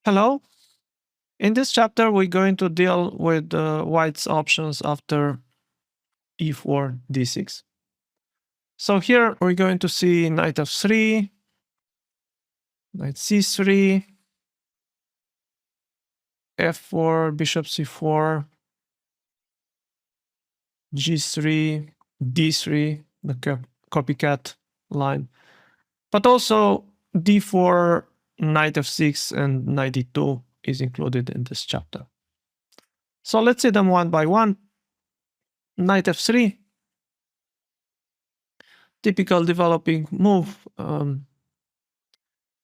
Hello. In this chapter, we're going to deal with White's options after e4, d6. So here we're going to see knight f3, knight c3, f4, bishop c4, g3, d3, the copycat line, but also d4, knight f6, and knight e2 is included in this chapter. So let's see them one by one. Knight f3, typical developing move.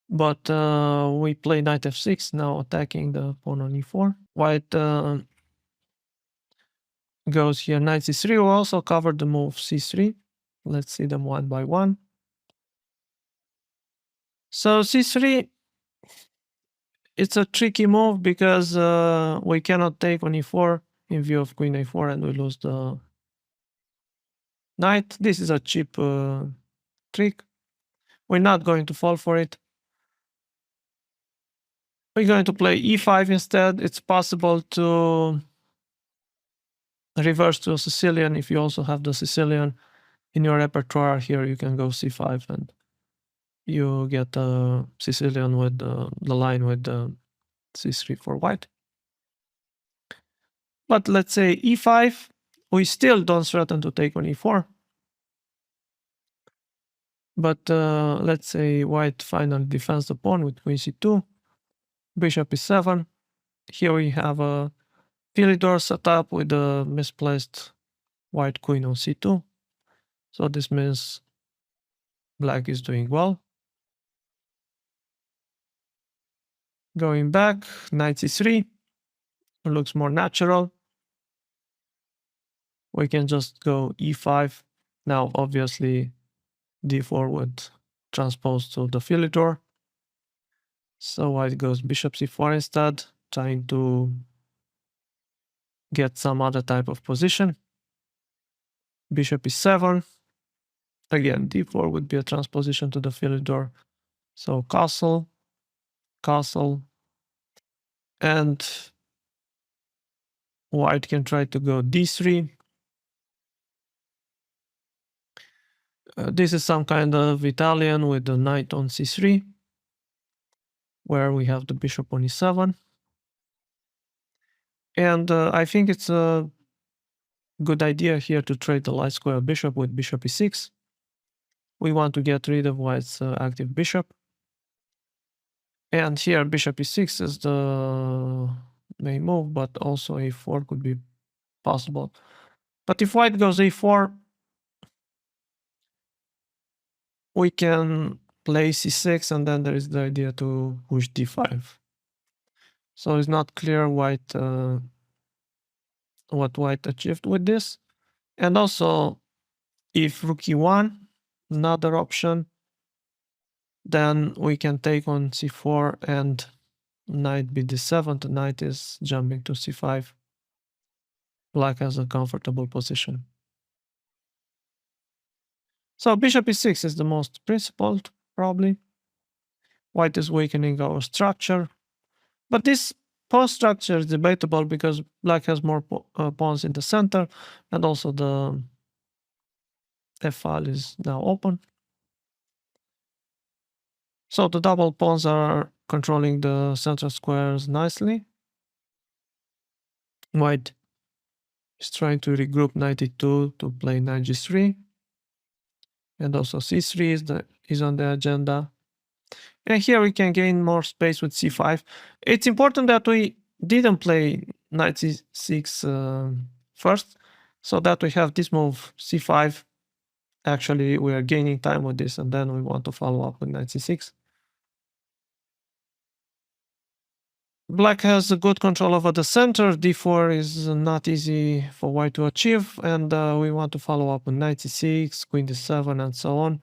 But we play knight f6, now attacking the pawn on e4. White goes here, knight c3. We also cover the move c3. Let's see them one by one. So c3, it's a tricky move because we cannot take on e4 in view of queen a4 and we lose the knight. This is a cheap trick. We're not going to fall for it. We're going to play e5 instead. It's possible to reverse to a Sicilian if you also have the Sicilian in your repertoire. Here you can go c5 and you get a Sicilian with the line with c3 for white. But let's say e5, we still don't threaten to take on e4. But let's say white finally defends the pawn with queen c2, bishop e7. Here we have a Philidor set up with a misplaced white queen on c2. So this means black is doing well. Going back, knight c3 looks more natural. We can just go e5. Now, obviously, d4 would transpose to the Philidor. So white goes bishop c4 instead, trying to get some other type of position. Bishop e7. Again, d4 would be a transposition to the Philidor. So castle, castle, and white can try to go d3. This is some kind of Italian with the knight on c3, where we have the bishop on e7. And I think it's a good idea here to trade the light square bishop with bishop e6. We want to get rid of white's active bishop. And here bishop e6 is the main move, but also a4 could be possible. But if white goes a4, we can play c6, and then there is the idea to push d5. So it's not clear what white achieved with this. And also, if rook e1, another option, then we can take on c4 and knight b d7. The knight is jumping to c5. Black has a comfortable position. So bishop e6 is the most principled, probably. White is weakening our structure. But this pawn structure is debatable because black has more pawns in the center, and also the f file is now open. So the double pawns are controlling the central squares nicely. White is trying to regroup knight e2 to play knight g3. And also c3 is on the agenda. And here we can gain more space with c5. It's important that we didn't play knight c6 first, so that we have this move c5. Actually, we are gaining time with this, and then we want to follow up with knight c6. Black has a good control over the center. d4 is not easy for white to achieve, and we want to follow up with knight c6, queen d7, and so on.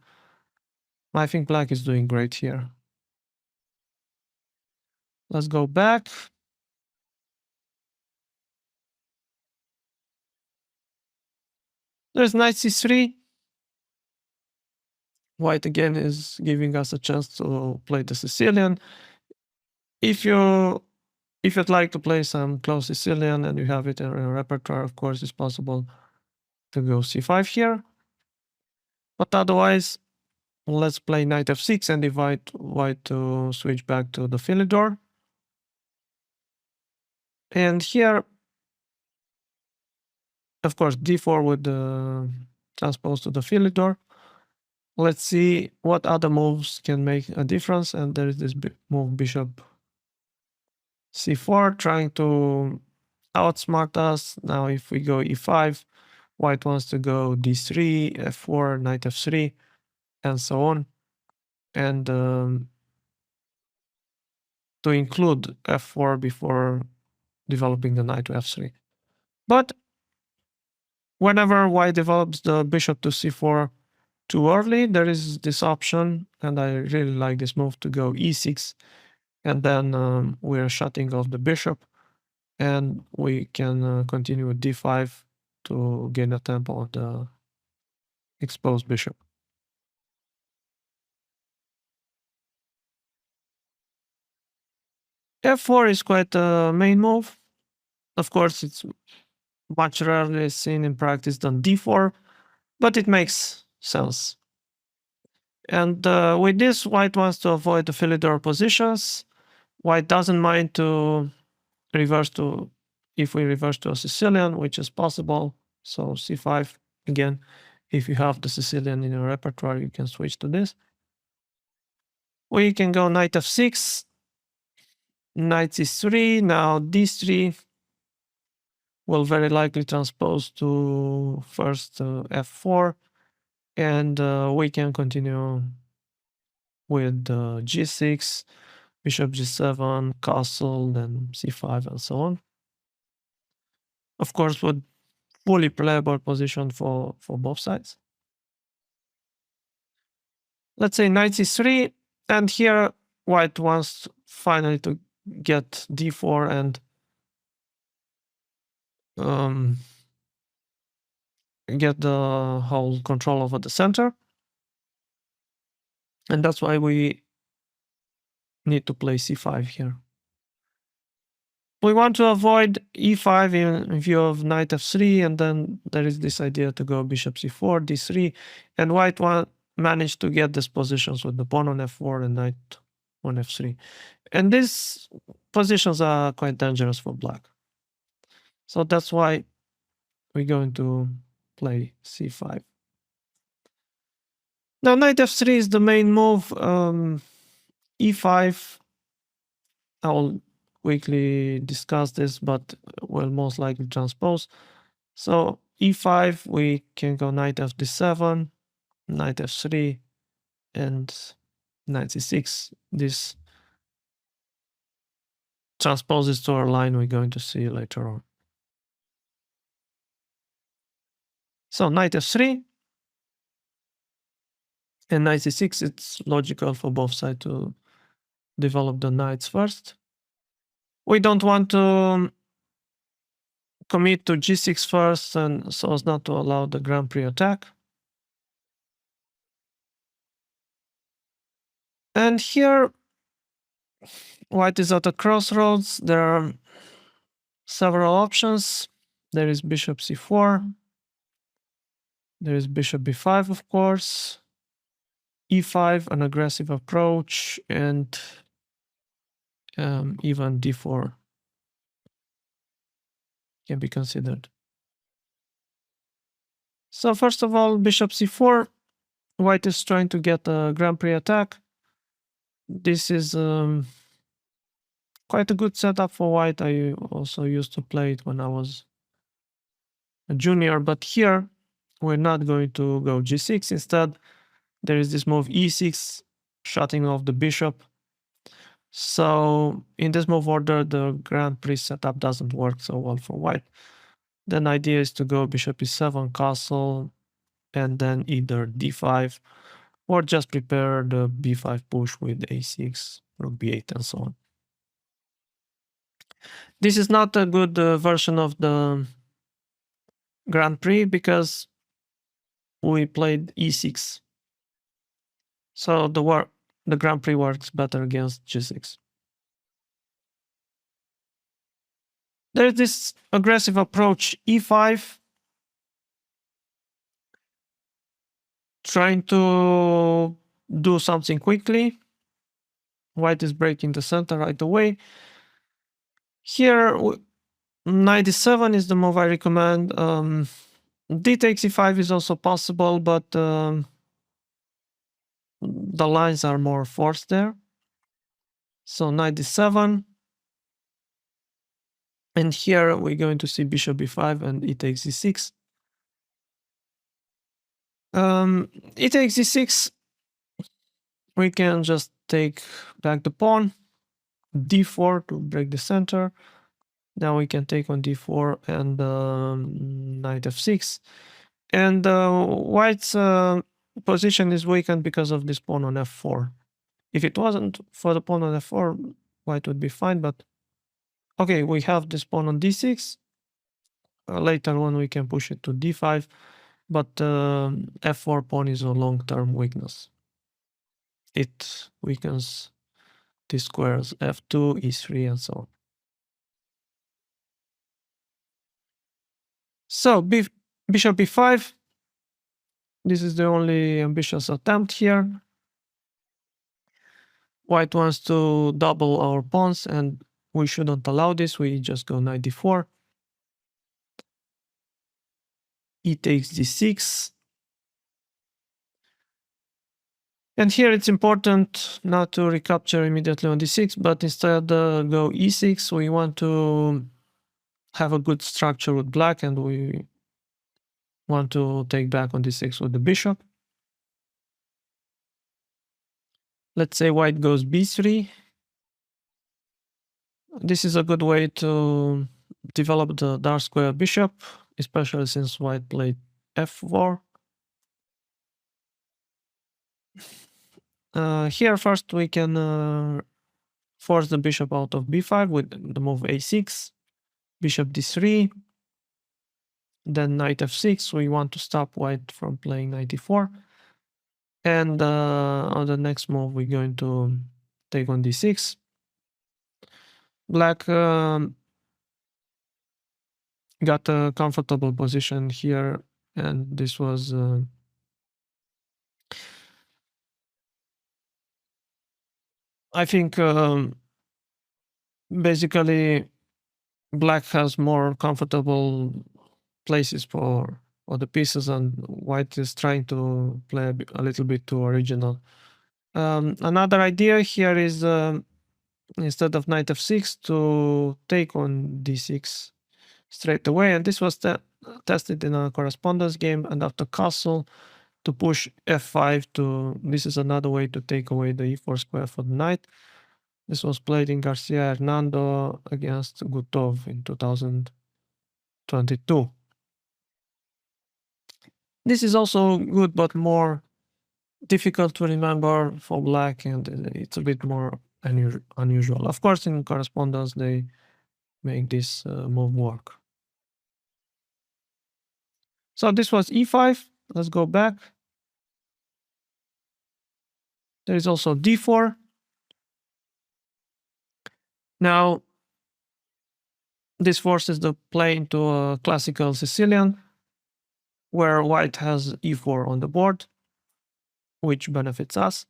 I think black is doing great here. Let's go back. There's knight c3. White again is giving us a chance to play the Sicilian. If you'd like to play some close Sicilian and you have it in a repertoire, of course, it's possible to go c5 here. But otherwise, let's play knight f6 and invite white to switch back to the Philidor. And here, of course, d4 would transpose to the Philidor. Let's see what other moves can make a difference. And there is this move bishop c4 trying to outsmart us. Now if we go e5, white wants to go d3, f4, knight f3, and so on. And to include f4 before developing the knight to f3. But whenever white develops the bishop to c4 too early, there is this option, and I really like this move, to go e6, and then we're shutting off the bishop, and we can continue with d5 to gain a tempo of the exposed bishop. f4 is quite a main move. Of course, it's much rarely seen in practice than d4, but it makes sense. And with this, white wants to avoid the Philidor positions. White doesn't mind to reverse to, if we reverse to a Sicilian, which is possible. So c5 again. If you have the Sicilian in your repertoire, you can switch to this. We can go knight f6, knight c3. Now d3 will very likely transpose to first f4, and we can continue with g6, bishop g7, castle, then c5, and so on. Of course, with fully playable position for both sides. Let's say knight c3, and here white wants finally to get d4 and get the whole control over the center. And that's why we need to play c5 here. We want to avoid e5 in view of knight f3, and then there is this idea to go bishop c4, d3, and white managed to get these positions with the pawn on f4 and knight on f3. And these positions are quite dangerous for black. So that's why we're going to play c5. Now knight f3 is the main move. e5, I will quickly discuss this, but will most likely transpose. So e5, we can go knight fd7, knight f3, and knight c6. This transposes to our line we're going to see later on. So knight f3 and knight c6, it's logical for both sides to develop the knights first. We don't want to commit to g6 first, and so as not to allow the Grand Prix attack. And here, white is at a crossroads. There are several options. There is bishop c4. There is bishop b5, of course. e5, an aggressive approach, and even d4 can be considered. So first of all, bishop c4. White is trying to get a Grand Prix attack. This is quite a good setup for white. I also used to play it when I was a junior, but here we're not going to go g6. Instead, there is this move e6, shutting off the bishop. So in this move order, the Grand Prix setup doesn't work so well for white. Then idea is to go bishop e7, castle, and then either d5, or just prepare the b5 push with a6, rook b8, and so on. This is not a good version of the Grand Prix because we played e6. So the Grand Prix works better against g6. There's this aggressive approach e5, trying to do something quickly. White is breaking the center right away. Here, knight e7 is the move I recommend. D takes e5 is also possible, but the lines are more forced there. So knight e7. And here we're going to see bishop b5 and e takes e6. E takes e6. We can just take back the pawn. d4 to break the center. Now we can take on d4 and knight f6. And white's position is weakened because of this pawn on f4. If it wasn't for the pawn on f4, white would be fine, but okay, we have this pawn on d6. Later on we can push it to d5, but f4 pawn is a long-term weakness. It weakens the squares f2, e3, and so on. So bishop b5. This is the only ambitious attempt here. White wants to double our pawns, and we shouldn't allow this. We just go knight d4. E takes d6. And here it's important not to recapture immediately on d6, but instead go e6. We want to have a good structure with black, and we want to take back on d6 with the bishop. Let's say white goes b3. This is a good way to develop the dark square bishop, especially since white played f4. Here first we can force the bishop out of b5 with the move a6, bishop d3, then knight f6. We want to stop white from playing knight e4. And on the next move we're going to take on d6. Black got a comfortable position here, and this was I think basically black has more comfortable places for the pieces, and white is trying to play a little bit too original. Another idea here is instead of knight f6 to take on d6 straight away, and this was tested in a correspondence game, and after castle to push f5 to, this is another way to take away the e4 square for the knight. This was played in Garcia Hernando against Gutov in 2022. This is also good, but more difficult to remember for black, and it's a bit more unusual. Of course, in correspondence, they make this move work. So this was e5. Let's go back. There is also d4. Now, this forces the play into a classical Sicilian, where white has e4 on the board, which benefits us.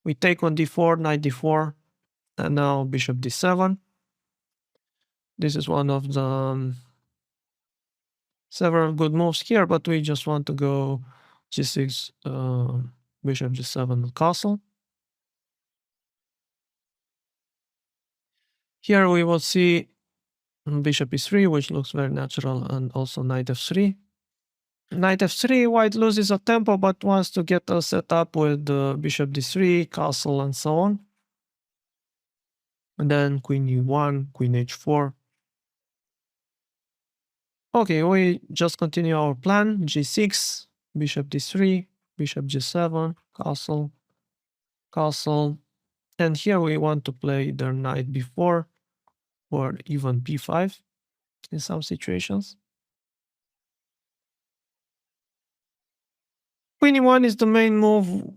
We take on d4, knight d4, and now bishop d7. This is one of the several good moves here, but we just want to go g6, bishop g7, castle. Here we will see bishop e3, which looks very natural, and also knight f3. Knight f3, white loses a tempo, but wants to get us set up with bishop d3, castle, and so on. And then queen e1, queen h4. Okay, we just continue our plan. g6, bishop d3, bishop g7, castle, castle. And here we want to play either knight b4 or even b5 in some situations. Queen e1 is the main move.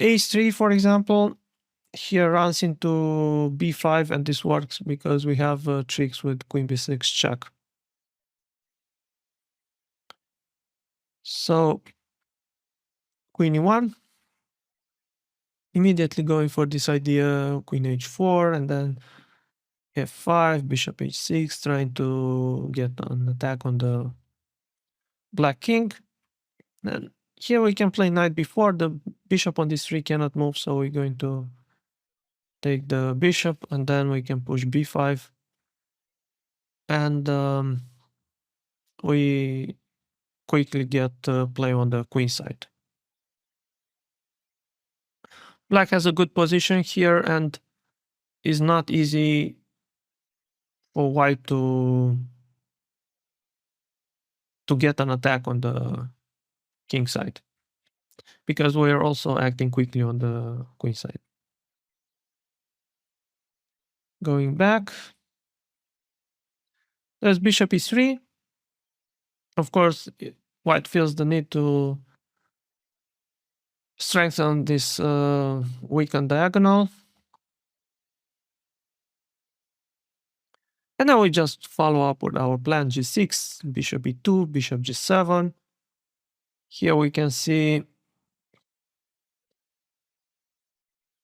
h3, for example, here runs into b5, and this works because we have tricks with queen b6 check. So queen e1, immediately going for this idea, queen h4, and then f5, bishop h6, trying to get an attack on the black king. And here we can play knight b4. The bishop on this 3 cannot move, so we're going to take the bishop, and then we can push b5. And we quickly get play on the queen side. Black has a good position here, and is not easy for white to get an attack on the king side, because we are also acting quickly on the queen side. Going back, there's bishop e3. Of course, white feels the need to strengthen this weakened diagonal. And now we just follow up with our plan g6, bishop e2, bishop g7. Here we can see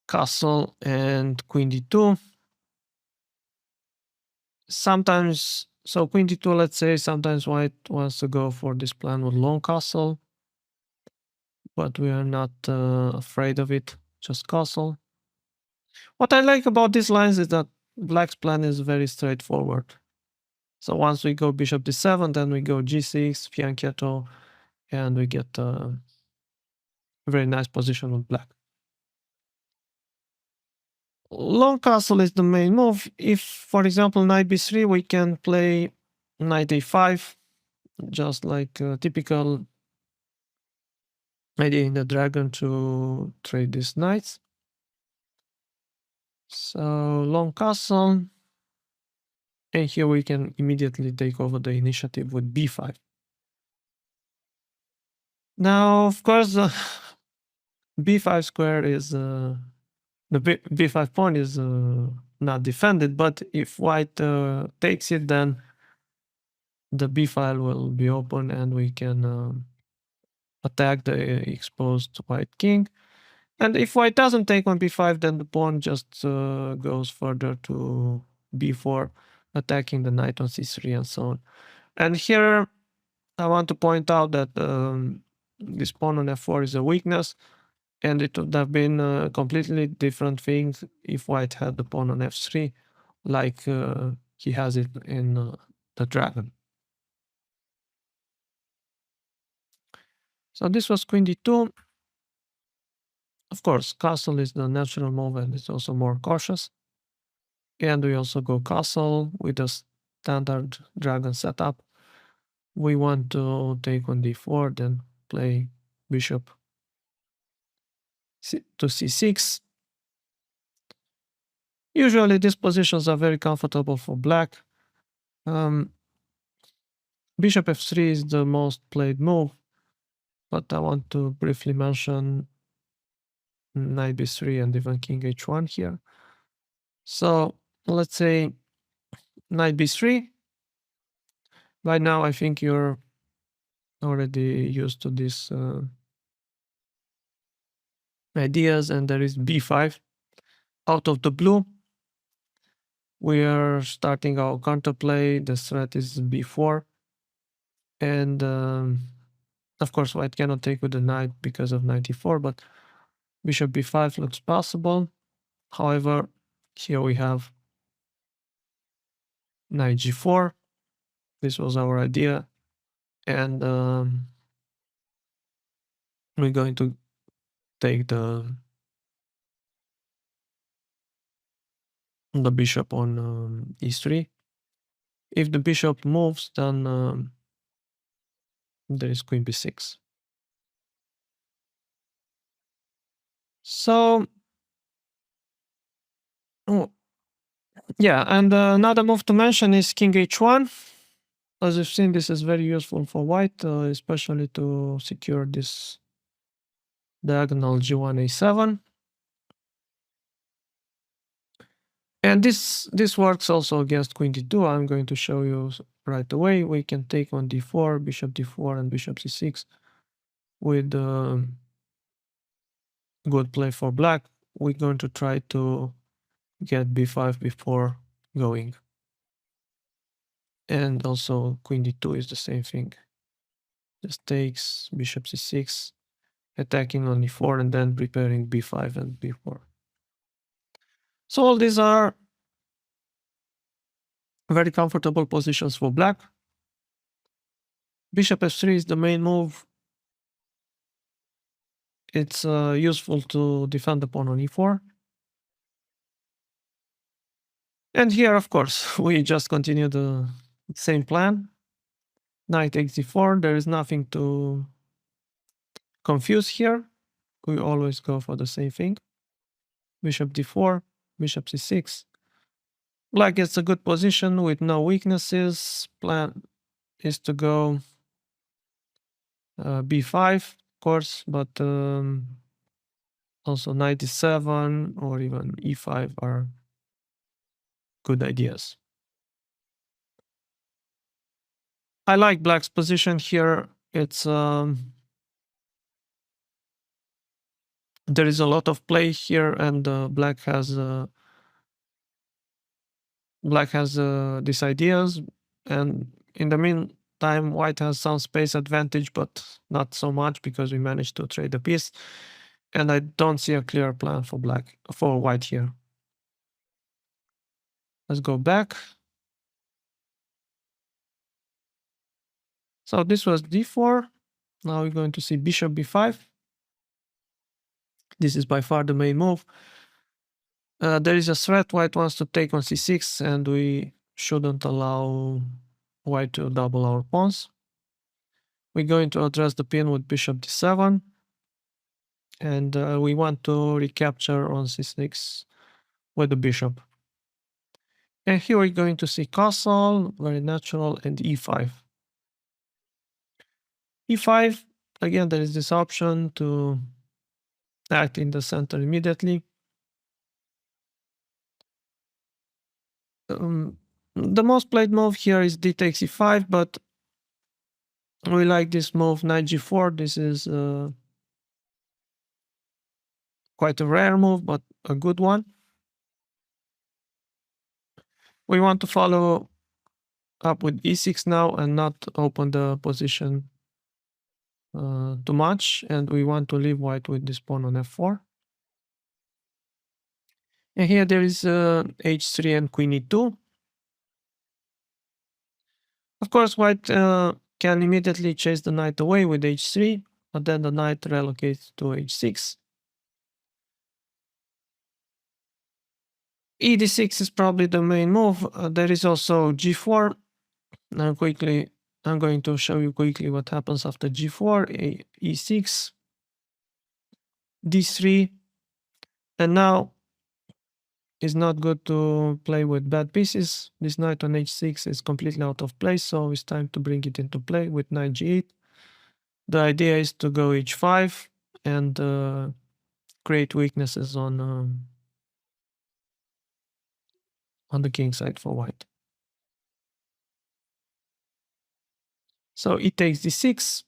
castle and queen d2. Sometimes, so queen d2, let's say, sometimes white wants to go for this plan with long castle, but we are not afraid of it, just castle. What I like about these lines is that black's plan is very straightforward. So once we go bishop d7, then we go g6, fianchetto, and we get a very nice position with black. Long castle is the main move. If, for example, knight b3, we can play knight a5, just like a typical idea in the dragon to trade these knights. So long castle, and here we can immediately take over the initiative with b5. Now, of course, b5 square is the b5 pawn is not defended, but if white takes it, then the b file will be open and we can attack the exposed white king. And if white doesn't take on b5, then the pawn just goes further to b4, attacking the knight on c3 and so on. And here I want to point out that this pawn on f4 is a weakness, and it would have been a completely different thing if white had the pawn on f3, like he has it in the dragon. So this was queen d2. Of course, castle is the natural move and it's also more cautious. And we also go castle with a standard dragon setup. We want to take on d4, then play bishop to c6. Usually these positions are very comfortable for black. Bishop f3 is the most played move, but I want to briefly mention knight b3 and even king h1 here. So let's say knight b3. By now, I think you're already used to these ideas, and there is b5. Out of the blue, we are starting our counterplay. The threat is b4. And of course, white cannot take with the knight because of knight e4, but bishop b5 looks possible. However, here we have knight g4. This was our idea. And we're going to take the bishop on e3. If the bishop moves, then there is queen b6. So, oh, yeah, and another move to mention is king h1. As you've seen, this is very useful for white, especially to secure this diagonal g1 a7. And this works also against queen d2. I'm going to show you right away. We can take on d4, bishop d4, and bishop c6 with good play for black. We're going to try to get b5 before going. And also queen d2 is the same thing. Just takes bishop c6, attacking on e4, and then preparing b5 and b4. So all these are very comfortable positions for black. Bishop f3 is the main move. It's useful to defend the pawn on e4. And here, of course, we just continue the same plan. Knight takes d4. There is nothing to confuse here. We always go for the same thing. Bishop d4, bishop c6. Black gets a good position with no weaknesses. Plan is to go b5, of course, but also knight d7 or even e5 are good ideas. I like black's position here. It's there is a lot of play here, and black has these ideas, and in the meantime, white has some space advantage, but not so much because we managed to trade a piece. And I don't see a clear plan for white here. Let's go back. So this was d4. Now we're going to see bishop b5. This is by far the main move. There is a threat. White wants to take on c6, and we shouldn't allow white to double our pawns. We're going to address the pin with bishop d7, and we want to recapture on c6 with the bishop. And here we're going to see castle, very natural, and e5. e5, again, there is this option to act in the center immediately. The most played move here is d takes e5, but we like this move knight g4. This is quite a rare move, but a good one. We want to follow up with e6 now and not open the position too much. And we want to leave white with this pawn on f4. And here there is h3 and queen e2. Of course, white can immediately chase the knight away with h3, but then the knight relocates to h6. E d6 is probably the main move. There is also g4. Now I'm going to show you quickly what happens after g4, e6, d3, and now it's not good to play with bad pieces. This knight on h6 is completely out of place, so it's time to bring it into play with knight g8. The idea is to go h5 and create weaknesses on the king side for white. So e takes d6.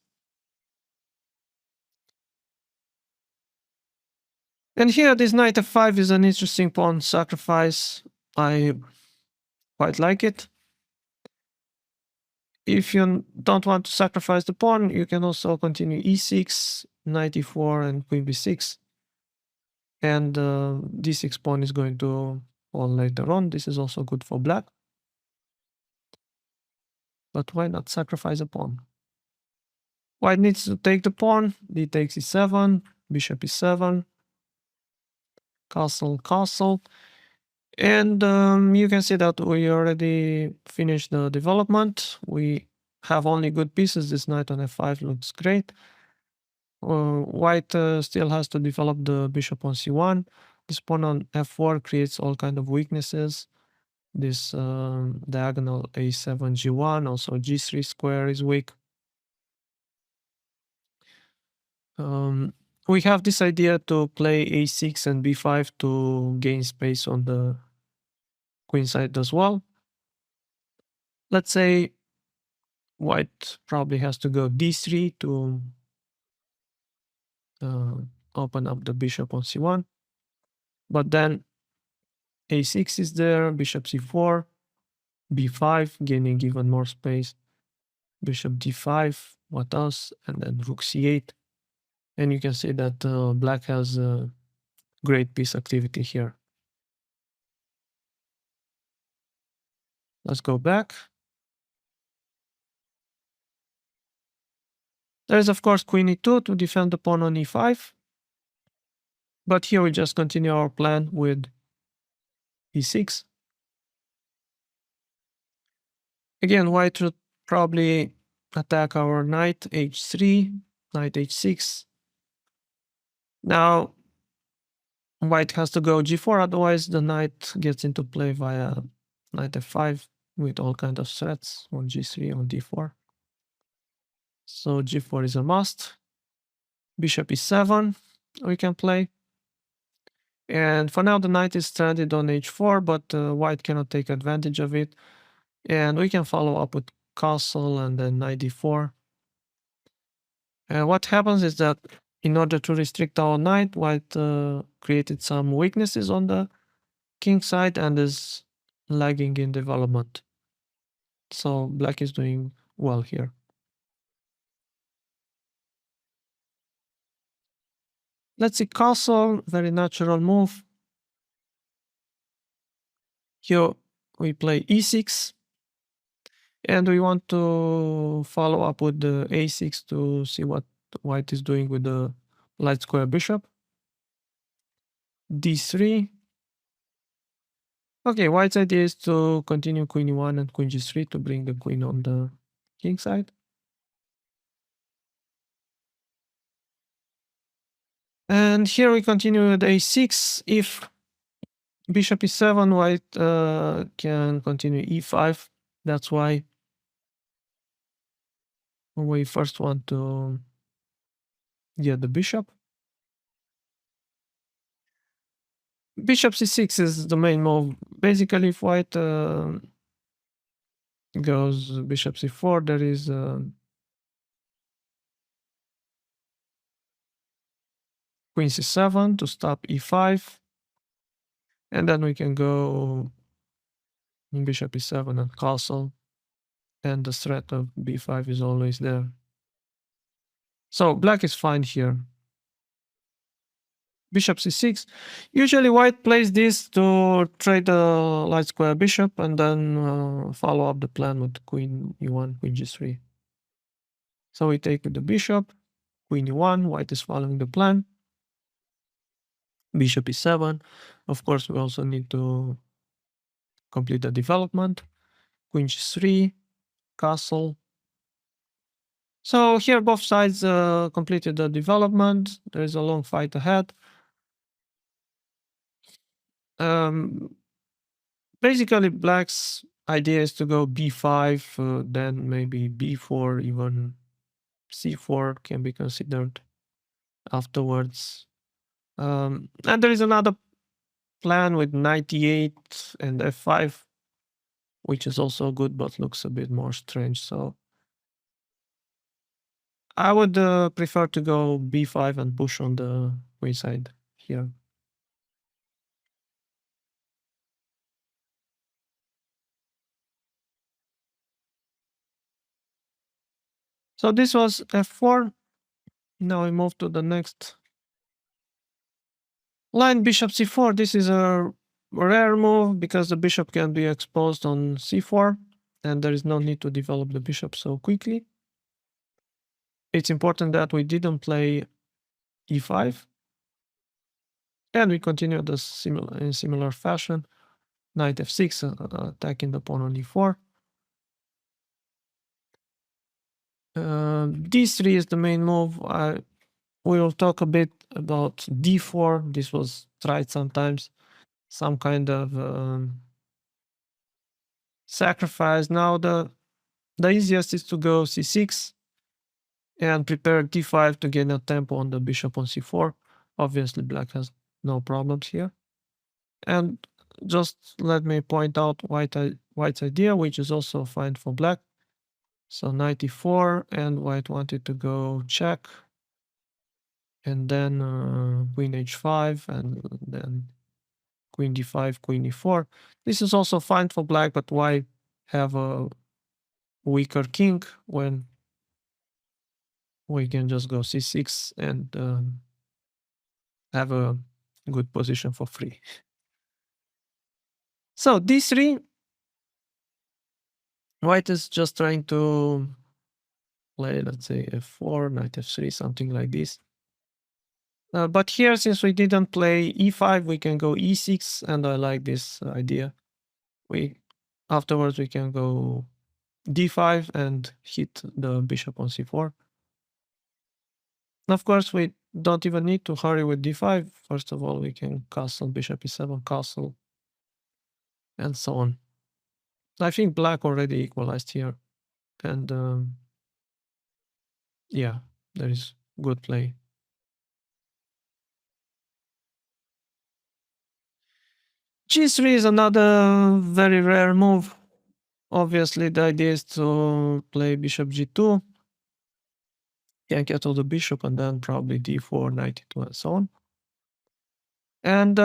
And here this knight f5 is an interesting pawn sacrifice. I quite like it. If you don't want to sacrifice the pawn, you can also continue e6, knight e4, and queen b6. And d6 pawn is going to fall later on. This is also good for black. But why not sacrifice a pawn? White needs to take the pawn. D takes e7, bishop e7, castle, castle. And you can see that we already finished the development. We have only good pieces. This knight on f5 looks great. White still has to develop the bishop on c1. This pawn on f4 creates all kind of weaknesses. This diagonal a7 g1, also g3 square is weak. We have this idea to play a6 and b5 to gain space on the queenside as well. Let's say white probably has to go d3 to uh, open up the bishop on c1. But then a6 is there, bishop c4, b5, gaining even more space, bishop d5, what else? And then rook c8. And you can see that black has great piece activity here. Let's go back. There is, of course, queen e2 to defend the pawn on e5. But here we just continue our plan with e6. Again, white should probably attack our knight h3, knight h6. Now, white has to go g4, otherwise the knight gets into play via knight f5 with all kinds of threats on g3, on d4. So g4 is a must. Bishop e7 we can play. And for now the knight is stranded on h4, but white cannot take advantage of it. And we can follow up with castle and then knight d4. And what happens is that in order to restrict our knight, white created some weaknesses on the king side and is lagging in development. So black is doing well here. Let's see, castle, very natural move. Here we play e6. And we want to follow up with the a6 to see what white is doing with the light square bishop. d3. Okay, white's idea is to continue queen e1 and queen g3 to bring the queen on the king side. And here we continue with a6. If bishop e7, white can continue e5. That's why we first want to get the bishop. Bishop c6 is the main move. Basically, if white goes bishop c4, there is queen c7 to stop e5. And then we can go bishop e7 and castle. And the threat of b5 is always there. So black is fine here. Bishop c6. Usually white plays this to trade the light square bishop and then follow up the plan with queen e1, queen g3. So we take with the bishop, queen e1, white is following the plan. Bishop e7. Of course, we also need to complete the development. Queen g3, castle. So here both sides completed the development. There is a long fight ahead. Basically, black's idea is to go b5, then maybe b4, even c4 can be considered afterwards. And there is another plan with knight e8 and f5, which is also good but looks a bit more strange. So I would prefer to go b5 and push on the queen side here. So this was f4. Now we move to the next line, bishop c4. This is a rare move because the bishop can be exposed on c4 and there is no need to develop the bishop so quickly. It's important that we didn't play e5. And we continue in similar fashion. Knight f6, attacking the pawn on e4. d3 is the main move. We will talk a bit about d4. This was tried sometimes. Some kind of sacrifice. Now the easiest is to go c6 and prepare d5 to gain a tempo on the bishop on c4. Obviously, black has no problems here. And just let me point out white's idea, which is also fine for black. So knight e4, and white wanted to go check, and then queen h5, and then queen d5, queen e4. This is also fine for black, but why have a weaker king when we can just go c6 and have a good position for free? So d3, white is just trying to play, let's say, f4, knight f3, something like this. But here, since we didn't play e5, we can go e6, and I like this idea. Afterwards we can go d5 and hit the bishop on c4. Of course, we don't even need to hurry with d5. First of all, we can castle bishop e7, castle, and so on. I think black already equalized here, and yeah, there is good play. G3 is another very rare move. Obviously, the idea is to play bishop g2, can castle the bishop, and then probably d4, knight e2, and so on. And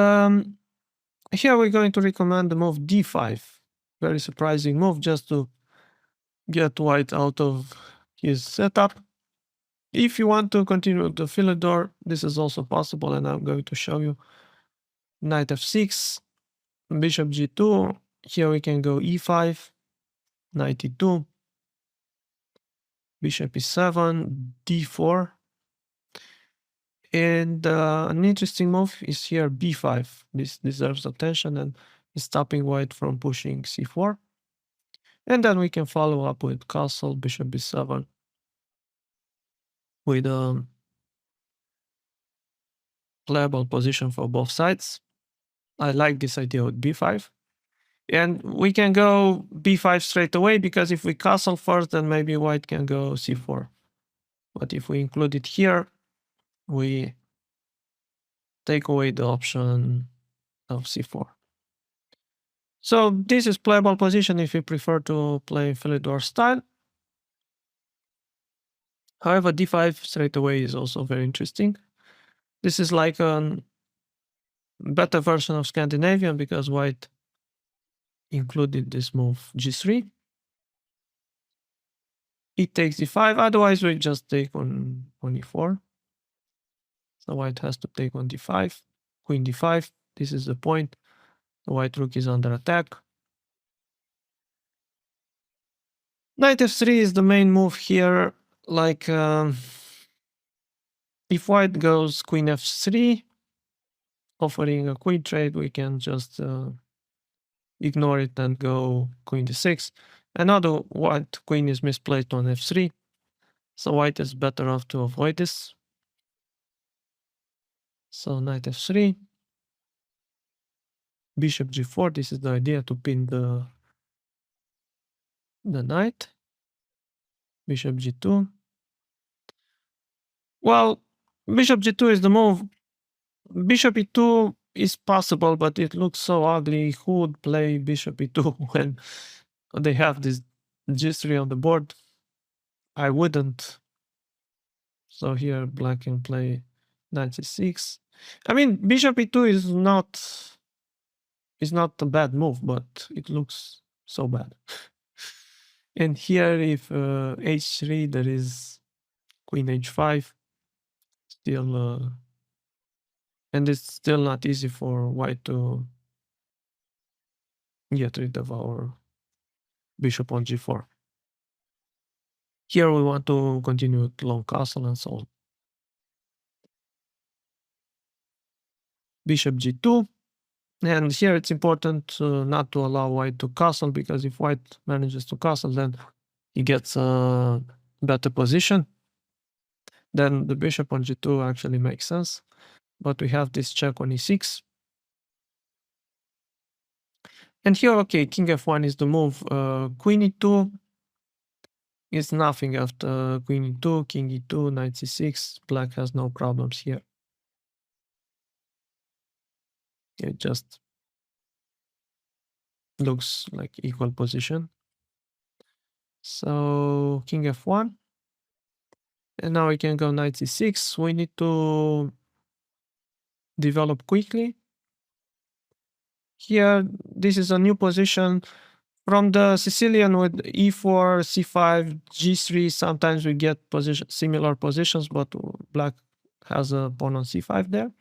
here we're going to recommend the move d5. Very surprising move, just to get white out of his setup. If you want to continue the Philidor, this is also possible, and I'm going to show you. Knight f6, bishop g2. Here we can go e5, knight e2, bishop e7, d4. And an interesting move is here b5. This deserves attention and is stopping white from pushing c4. And then we can follow up with castle, bishop b7, with a playable position for both sides. I like this idea with b5. And we can go b5 straight away, because if we castle first, then maybe white can go c4. But if we include it here, we take away the option of c4. So this is playable position if you prefer to play Philidor style. However, d5 straight away is also very interesting. This is like a better version of Scandinavian, because white included this move g3. It takes d5, otherwise we just take on e4. So white has to take on d5, queen d5. This is the point. The white rook is under attack. Knight f3 is the main move here. Like, if white goes queen f3, offering a queen trade, we can just ignore it and go queen d6. Another white queen is misplaced on f3, so white is better off to avoid this. So knight f3, bishop g4. This is the idea, to pin the knight. Bishop g2. Well, bishop g2 is the move. Bishop e2 is possible, but it looks so ugly. Who would play bishop e2 when they have this g3 on the board? I wouldn't. So here black can play knight c6. I mean, bishop e2 is not a bad move, but it looks so bad. And here, if h3, there is queen h5. Still, and it's still not easy for white to get rid of our bishop on g4. Here we want to continue with long castle and so on. Bishop g2. And here it's important not to allow white to castle, because if white manages to castle, then he gets a better position. Then the bishop on g2 actually makes sense. But we have this check on e6. And here, okay, king f1 is the move. Queen e2 is nothing after queen e2, king e2, knight c6. Black has no problems here. It just looks like equal position. So king f1. And now we can go knight c6. We need to develop quickly. Here, this is a new position. From the Sicilian with e4, c5, g3, sometimes we get similar positions, but black has a pawn on c5 there.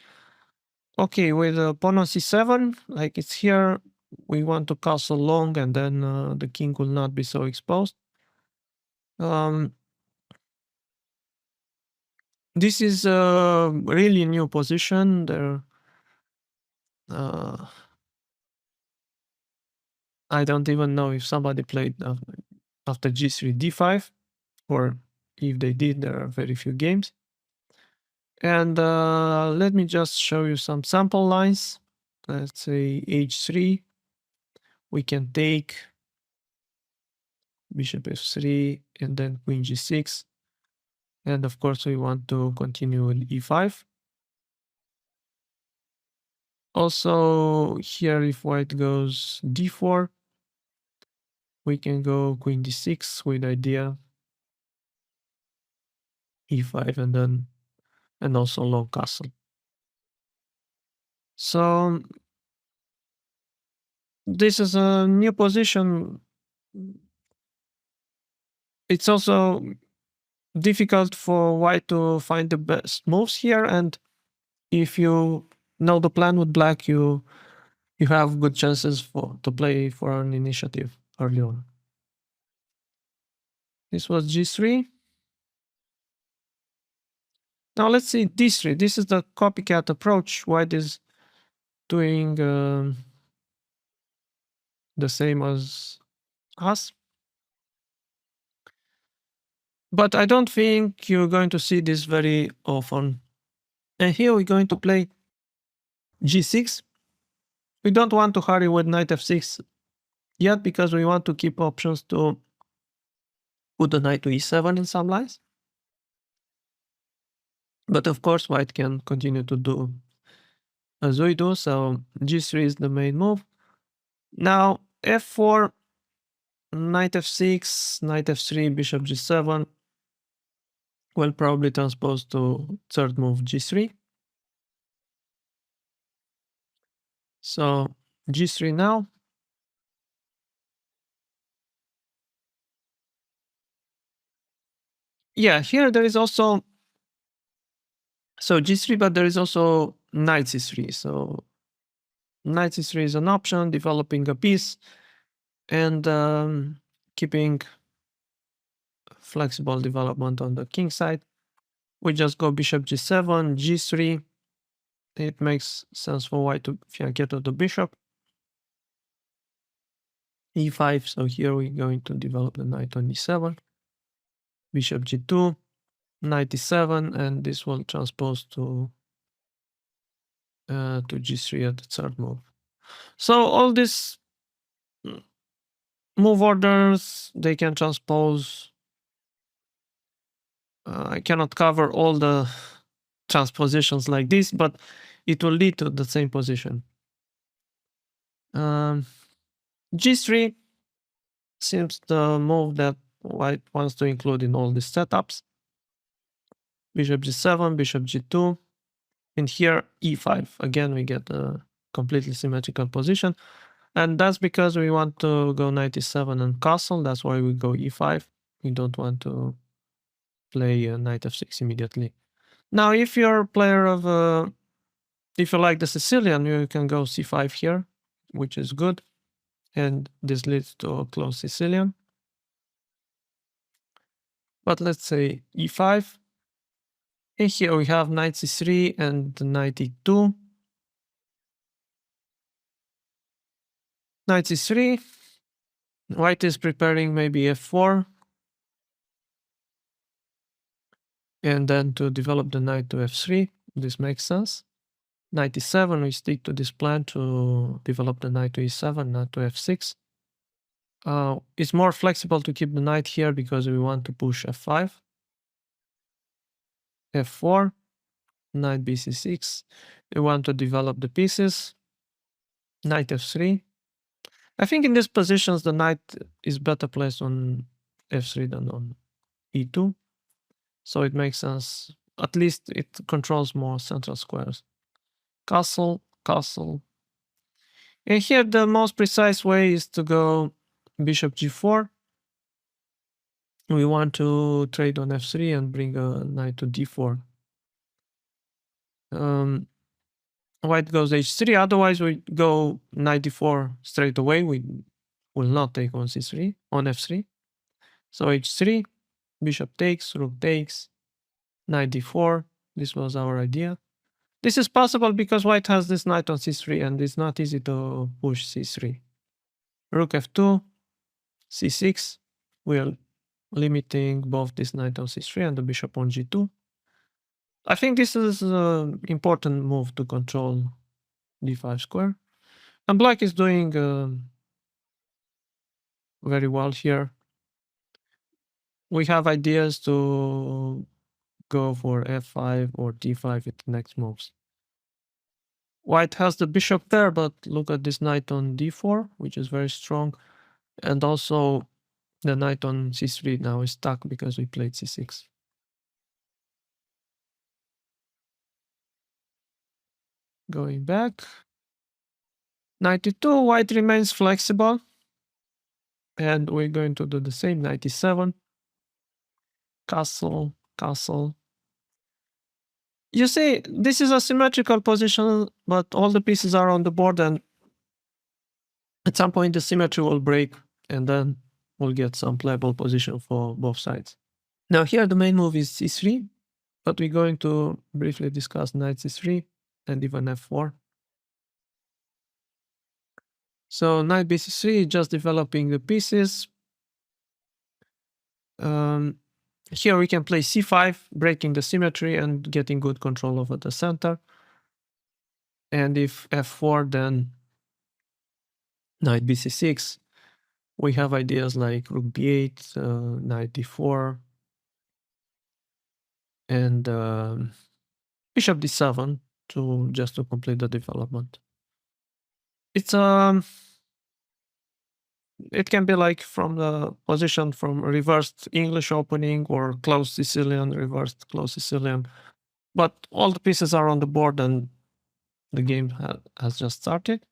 Okay, with a pawn on c7, like it's here, we want to castle long and then the king will not be so exposed. Um, this is a really new position. Uh, I don't even know if somebody played after g3, d5, or if they did, there are very few games. And let me just show you some sample lines. Let's say h3. We can take bishop f3 and then queen g6. And of course, we want to continue with e5. Also, here, if white goes d4, we can go queen d6 with idea e5 and also long castle. So this is a new position. It's also difficult for white to find the best moves here, and if you know the plan with black, you have good chances to play for an initiative early on. This was g3. Now let's see d3. This is the copycat approach. White is doing the same as us. But I don't think you're going to see this very often. And here we're going to play g6. We don't want to hurry with knight f6 yet because we want to keep options to put the knight to e7 in some lines. But of course, white can continue to do as we do. So g3 is the main move. Now f4, knight f6, knight f3, bishop g7 will probably transpose to third move g3. So g3 now. Yeah, here there is also, so g3, but there is also knight c3. So knight c3 is an option, developing a piece and keeping flexible development on the king side. We just go bishop g7, g3. It makes sense for white to fianchetto the bishop. e5, so here we're going to develop the knight on e7. Bishop g2, knight e7, and this will transpose to g3 at the third move. So all these move orders, they can transpose. I cannot cover all the transpositions like this, but it will lead to the same position. G3 seems the move that white wants to include in all these setups. Bishop g7, bishop g2, and here e5. Again, we get a completely symmetrical position. And that's because we want to go knight e7 and castle. That's why we go e5. We don't want to play knight f6 immediately. Now, if you're a player of, if you like the Sicilian, you can go c5 here, which is good. And this leads to a close Sicilian. But let's say e5. And here we have knight c3 and knight e2. Knight c3. White is preparing maybe f4. And then to develop the knight to f3. This makes sense. Knight e7, we stick to this plan to develop the knight to e7, not to f6. It's more flexible to keep the knight here because we want to push f5. f4, knight bc6. We want to develop the pieces. Knight f3. I think in these positions, the knight is better placed on f3 than on e2. So it makes sense. At least it controls more central squares. Castle, castle. And here the most precise way is to go bishop g4. We want to trade on f3 and bring a knight to d4. White goes h3. Otherwise, we go knight d4 straight away. We will not take on c3, on f3. So h3, bishop takes, rook takes, knight d4. This was our idea. This is possible because white has this knight on c3 and it's not easy to push c3. Rook f2, c6. We're limiting both this knight on c3 and the bishop on g2. I think this is an important move to control d5 square. And black is doing very well here. We have ideas to go for f5 or d5 at the next moves. White has the bishop there, but look at this knight on d4, which is very strong. And also the knight on c3 now is stuck because we played c6. Going back. Knight e2, white remains flexible. And we're going to do the same, knight e7. Castle, castle. You see, this is a symmetrical position, but all the pieces are on the board, and at some point the symmetry will break, and then we'll get some playable position for both sides. Now here the main move is c3, but we're going to briefly discuss knight c3 and even f4. So knight bc3, just developing the pieces. Here we can play c5, breaking the symmetry and getting good control over the center. And if f4, then knight bc6. We have ideas like rook b8, knight d4, and bishop d7 to just to complete the development. It's it can be like from the position from reversed English opening or closed Sicilian, reversed closed Sicilian, but all the pieces are on the board and the game has just started.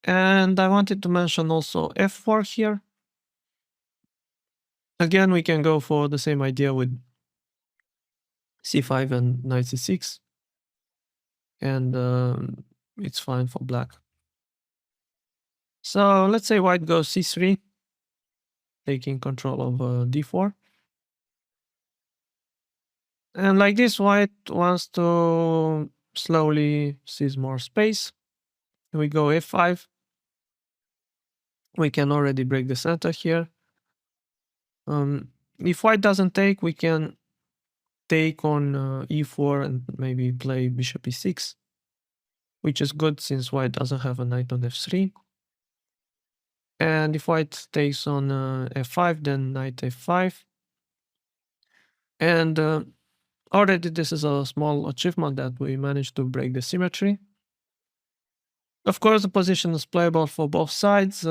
And I wanted to mention also f4 here. Again, we can go for the same idea with c5 and knight c6. And it's fine for black. So let's say white goes c3, taking control of d4. And like this, white wants to slowly seize more space. We go f5. We can already break the center here. If white doesn't take, we can take on e4 and maybe play bishop e6, which is good since white doesn't have a knight on f3. And if white takes on f5, then knight f5. And already this is a small achievement that we managed to break the symmetry. Of course, the position is playable for both sides.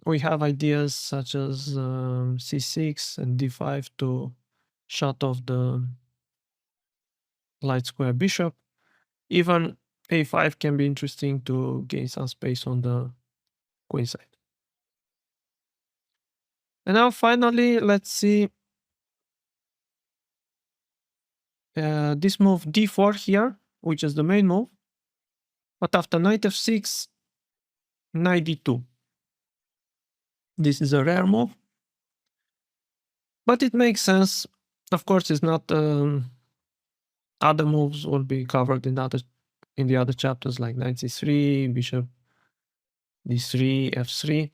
We have ideas such as c6 and d5 to shut off the light square bishop. Even a5 can be interesting to gain some space on the queen side. And now finally, let's see this move d4 here, which is the main move. But after knight f6, knight d2. This is a rare move, but it makes sense. Of course, it's not. Other moves will be covered in the other chapters, like knight c3, bishop d3, f3.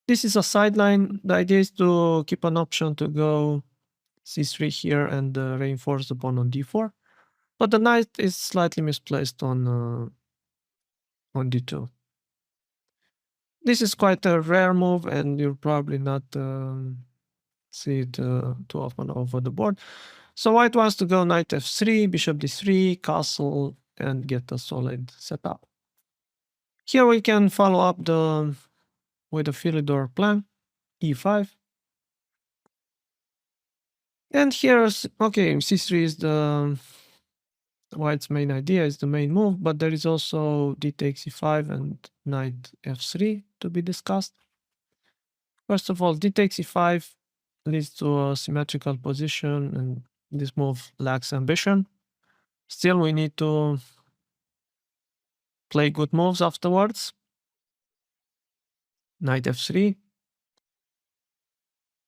This is a sideline. The idea is to keep an option to go c3 here and reinforce the pawn on d4. But the knight is slightly misplaced on d2. This is quite a rare move, and you'll probably not see it too often over the board. So white wants to go knight f3, bishop d3, castle, and get a solid setup. Here we can follow up with the Philidor plan, e5. And here's, okay, c3 is the white's main idea, is the main move, but there is also d takes e5 and knight f3 to be discussed. First of all, d takes e5 leads to a symmetrical position, and this move lacks ambition. Still, we need to play good moves afterwards. Knight f3.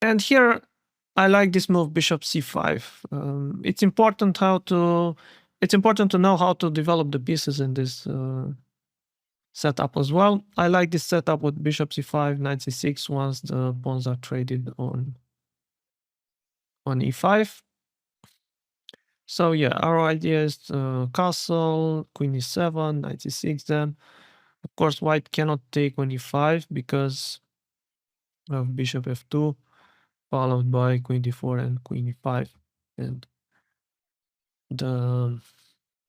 And here, I like this move, bishop c5. It's important to know how to develop the pieces in this setup as well. I like this setup with bishop c5, knight c6 once the pawns are traded on e5. So yeah, our idea is castle, queen e7, knight e6 then. Of course, white cannot take on e5 because of bishop f2, followed by queen d4 and queen e5. And the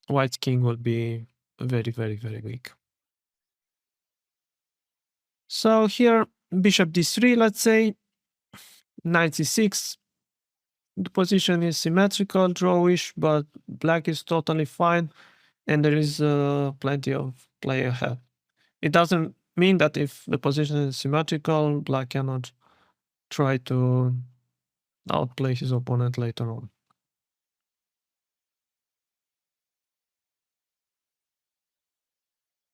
white's king will be very, very, very weak. So here, bishop d3, let's say, knight c6. The position is symmetrical, drawish, but black is totally fine, and there is plenty of play ahead. It doesn't mean that if the position is symmetrical, black cannot try to outplay his opponent later on.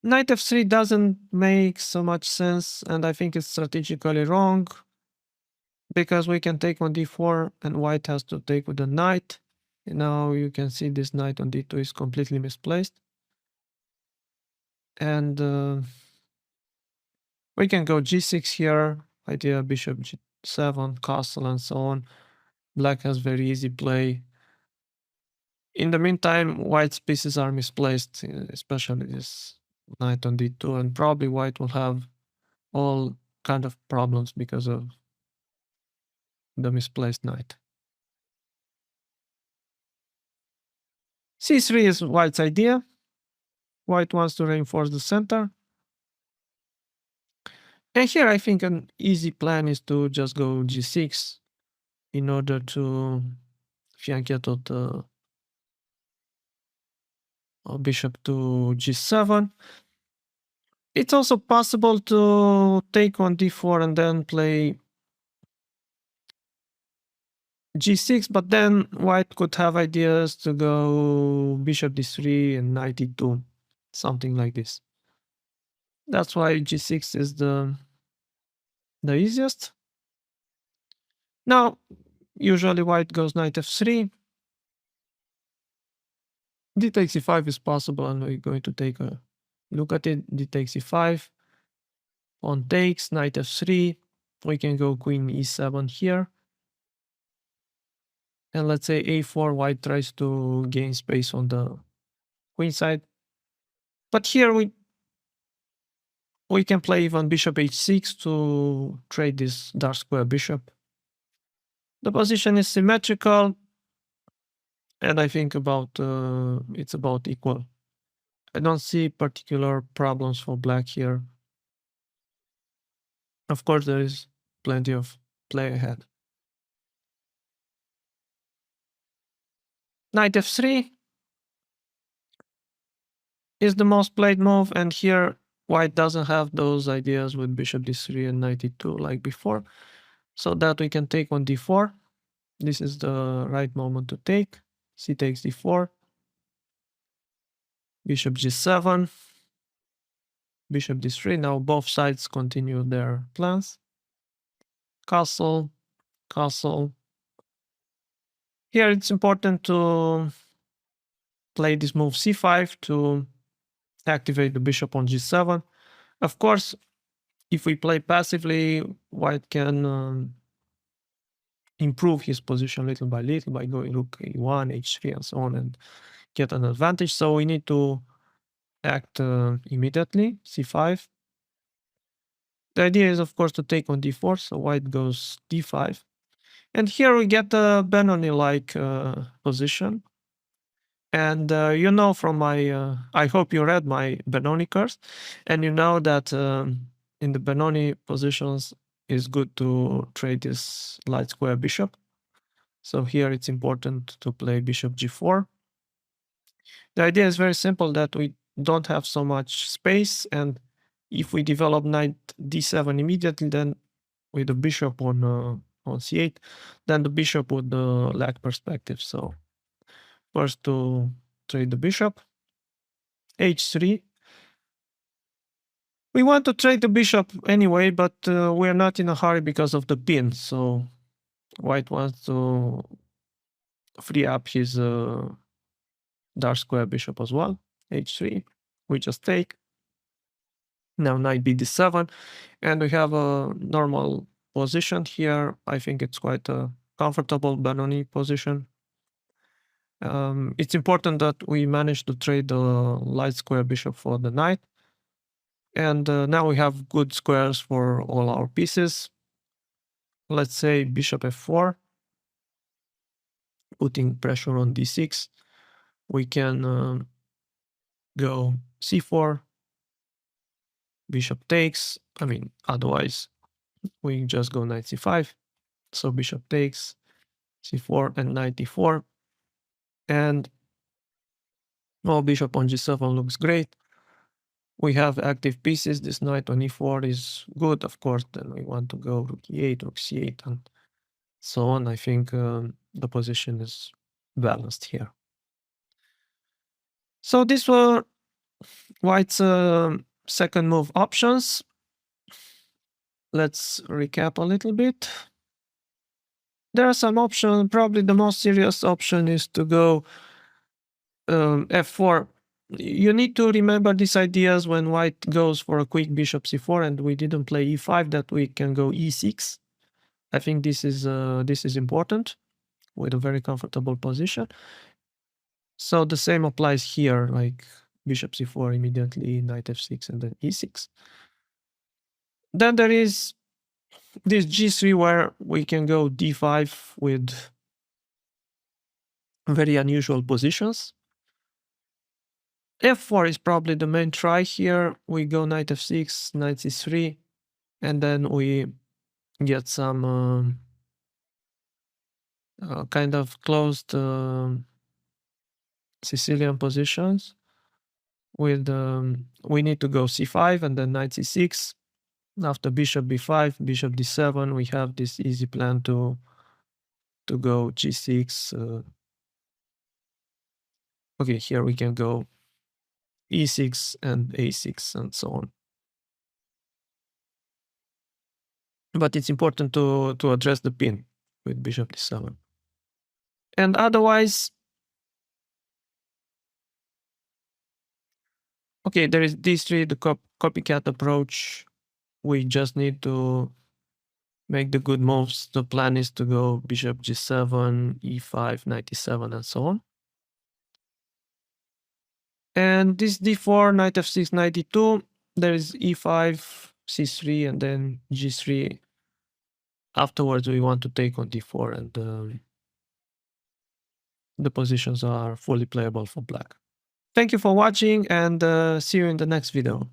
Knight f3 doesn't make so much sense, and I think it's strategically wrong, because we can take on d4 and white has to take with the knight. And now you can see this knight on d2 is completely misplaced. And we can go g6 here, idea bishop g7, castle, and so on. Black has very easy play. In the meantime, white's pieces are misplaced, especially this knight on d2, and probably white will have all kind of problems because of the misplaced knight. c3 is white's idea. White wants to reinforce the center. And here I think an easy plan is to just go g6 in order to fianchetto the bishop to g7. It's also possible to take on d4 and then play g6, but then white could have ideas to go bishop d3 and knight e2, something like this. That's why g6 is the easiest. Now, usually white goes knight f3. D takes e5 is possible, and we're going to take a look at it. D takes e5. Pawn takes, knight f3. We can go queen e7 here. And let's say a4, white tries to gain space on the queen side. But here we can play even bishop h6 to trade this dark square bishop. The position is symmetrical, and I think it's about equal. I don't see particular problems for black here. Of course, there is plenty of play ahead. Knight f3 is the most played move, and here white doesn't have those ideas with bishop d3 and knight e2 like before, so that we can take on d4. This is the right moment to take. C takes d4, bishop g7, bishop d3. Now both sides continue their plans. Castle, castle. Here it's important to play this move c5 to activate the bishop on g7. Of course, if we play passively, white can improve his position little by little by going rook e1, h3, and so on, and get an advantage. So we need to act immediately, c5. The idea is, of course, to take on d4, so white goes d5. And here we get a Benoni-like position. And you know from my, I hope you read my Benoni course, and you know that in the Benoni positions it's good to trade this light square bishop. So here it's important to play bishop g4. The idea is very simple, that we don't have so much space, and if we develop knight d7 immediately, then with the bishop on c8, then the bishop would lack perspective. So first to trade the bishop, h3. We want to trade the bishop anyway, but we're not in a hurry because of the pin. So white wants to free up his dark square bishop as well. h3. We just take. Now knight b7, and we have a normal position here. I think it's quite a comfortable Benoni position. It's important that we manage to trade the light square bishop for the knight. And now we have good squares for all our pieces. Let's say bishop f4, putting pressure on d6. We can go c4, bishop takes. I mean, otherwise we just go knight c5. So bishop takes, c4, and knight d4. And oh, bishop on g7 looks great. We have active pieces. This knight on e4 is good, of course. Then we want to go rook e8, rook c8, and so on. I think the position is balanced here. So these were White's second move options. Let's recap a little bit. There are some options. Probably the most serious option is to go f4. You need to remember these ideas when white goes for a quick bishop c4, and we didn't play e5, that we can go e6. I think this is important with a very comfortable position. So the same applies here, like bishop c4 immediately, knight f6, and then e6. Then there is this g3 where we can go d5 with very unusual positions. f4 is probably the main try here. We go knight f6, knight c3, and then we get some kind of closed Sicilian positions. With we need to go c5 and then knight c6. After bishop b5, bishop d7, we have this easy plan to go g6. Okay, here we can go e6 and a6 and so on. But it's important to address the pin with bishop d7. And otherwise, okay, there is d3, the copycat approach. We just need to make the good moves. The plan is to go bishop g7, e5, knight e7, and so on. And this d4, knight f6, knight d2, there is e5, c3, and then g3. Afterwards, we want to take on d4, and the positions are fully playable for black. Thank you for watching, and see you in the next video.